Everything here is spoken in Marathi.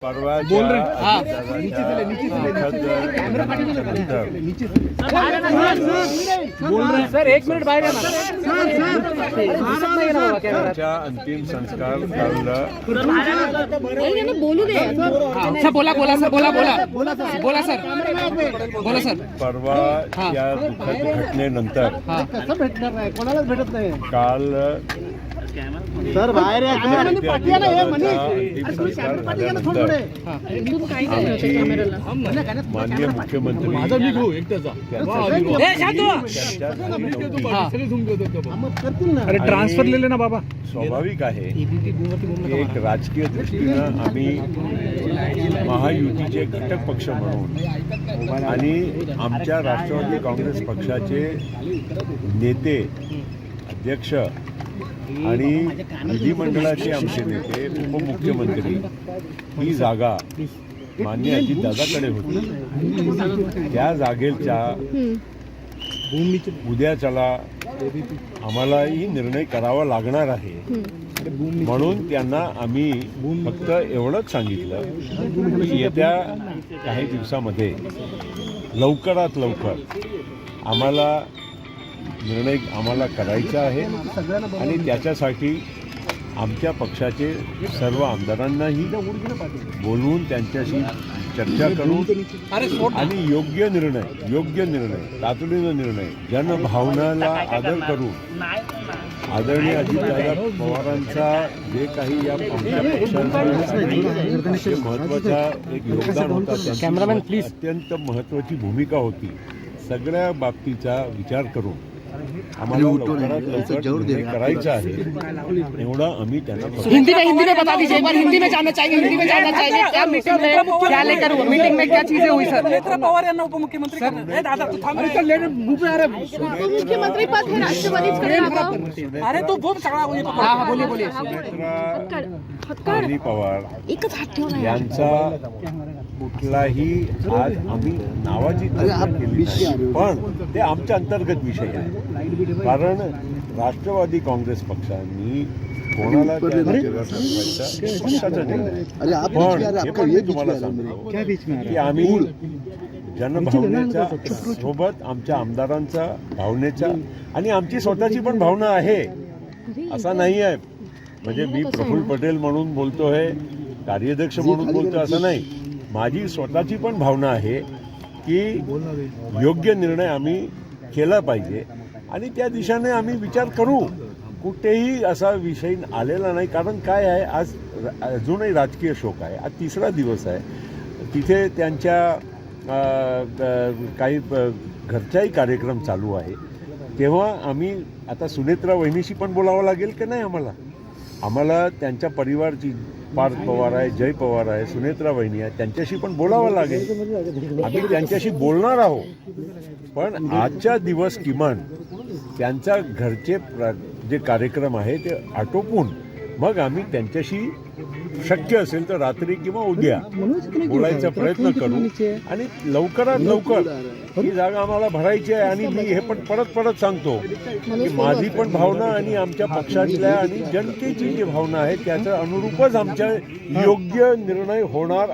परवाच्या अंतिम संस्कार बोलू दे. बोला बोला सर, बोला बोला बोला सर, बोला सर. परवा या दुःखद घटनेनंतर कोणालाच भेटत नाही काल सर बाहेर माननीय मुख्यमंत्री ट्रान्सफर लिहिले ना बाबा. स्वाभाविक आहे एक राजकीय दृष्टीनं आम्ही महायुतीचे घटक पक्ष म्हणून आणि आमच्या राष्ट्रवादी काँग्रेस पक्षाचे नेते अध्यक्ष आणि विधिमंडळाचे आमचे नेते उपमुख्यमंत्री ही जागा मान्य अजितदादाकडे होती. त्या जागेच्या उद्याच्याला आम्हालाही निर्णय करावा लागणार आहे. म्हणून त्यांना आम्ही फक्त एवढंच सांगितलं की येत्या काही दिवसामध्ये लवकरात लवकर आम्हाला निर्णय करायचा आहे आणि त्याच्यासाठी आमच्या पक्षाचे सर्व आमदारांनाही बोलवून त्यांच्याशी चर्चा करून आणि योग्य निर्णय तातडीनं निर्णय जनभावनाला आदर करून आदरणीय अजितदादा पवारांचा जे काही या आमच्या पक्षाचा महत्त्वाचा एक योगदान होता त्यांची अत्यंत महत्त्वाची भूमिका होती. सगळ्या बाबतीचा विचार करून आम्हाला लवकरात लवकर निर्णय करायचा आहे एवढा आम्ही त्यांना हिंदी में बता दीजिए. एक बार हिंदी में जानना चाहिए. क्या मीटिंग में क्या लेकर हुआ, मीटिंग में क्या चीजें हुई सर? नेत्र पवार यांना उपमुख्यमंत्री मुख्यमंत्री पद हे राष्ट्रवादीकडे अरे तो खूप सगळा बोलिए बोलिए. अजित पवार यांचा कुठलाही आज आम्ही नावाची चर्चा केली नाही, पण ते आमच्या अंतर्गत विषय आहे. कारण राष्ट्रवादी काँग्रेस पक्षांनी कोणाला त्या जागेवर बसवायचा पक्षाचा निर्णय. पण हे पण मी तुम्हाला सांगतो की आम्ही जनभावनेच्या सोबत आमच्या आमदारांचा भावनेच्या आणि आमची स्वतःची पण भावना आहे. असा नाही आहे म्हणजे मी प्रफुल्ल पटेल म्हणून बोलतोय, कार्याध्यक्ष म्हणून बोलतोय असं नाही. माझी स्वतःची पण भावना आहे की योग्य निर्णय आम्ही केला पाहिजे आणि त्या दिशेने आम्ही विचार करू. कुठेही असा विषय आलेला नाही. कारण काय आहे, आज अजूनही राजकीय शोक आहे. आज तिसरा दिवस आहे. तिथे त्यांच्या काही घरचाही कार्यक्रम चालू आहे. तेव्हा आम्ही आता सुनेत्रा वहिनीशी पण बोलावं लागेल की नाही आम्हाला त्यांच्या परिवारची पार्थ पवार आहे, जय पवार आहे, सुनेत्रा वहिनी आहे, त्यांच्याशी पण बोलावं लागेल. आम्ही त्यांच्याशी बोलणार आहोत. पण आजच्या दिवस किमान त्यांचा घरचे जे कार्यक्रम आहे ते आटोपून मग आम्ही त्यांच्याशी शक्य असेल तर रात्री किंवा उद्या बोलायचा प्रयत्न करू आणि लवकरात लवकर ही जागा आम्हाला भरायची आहे. आणि मी हे पण परत सांगतो की माझी पण भावना आणि आमच्या पक्षातल्या आणि जनतेची जी भावना आहे त्याच्या अनुरूपच आमच्या योग्य निर्णय होणार.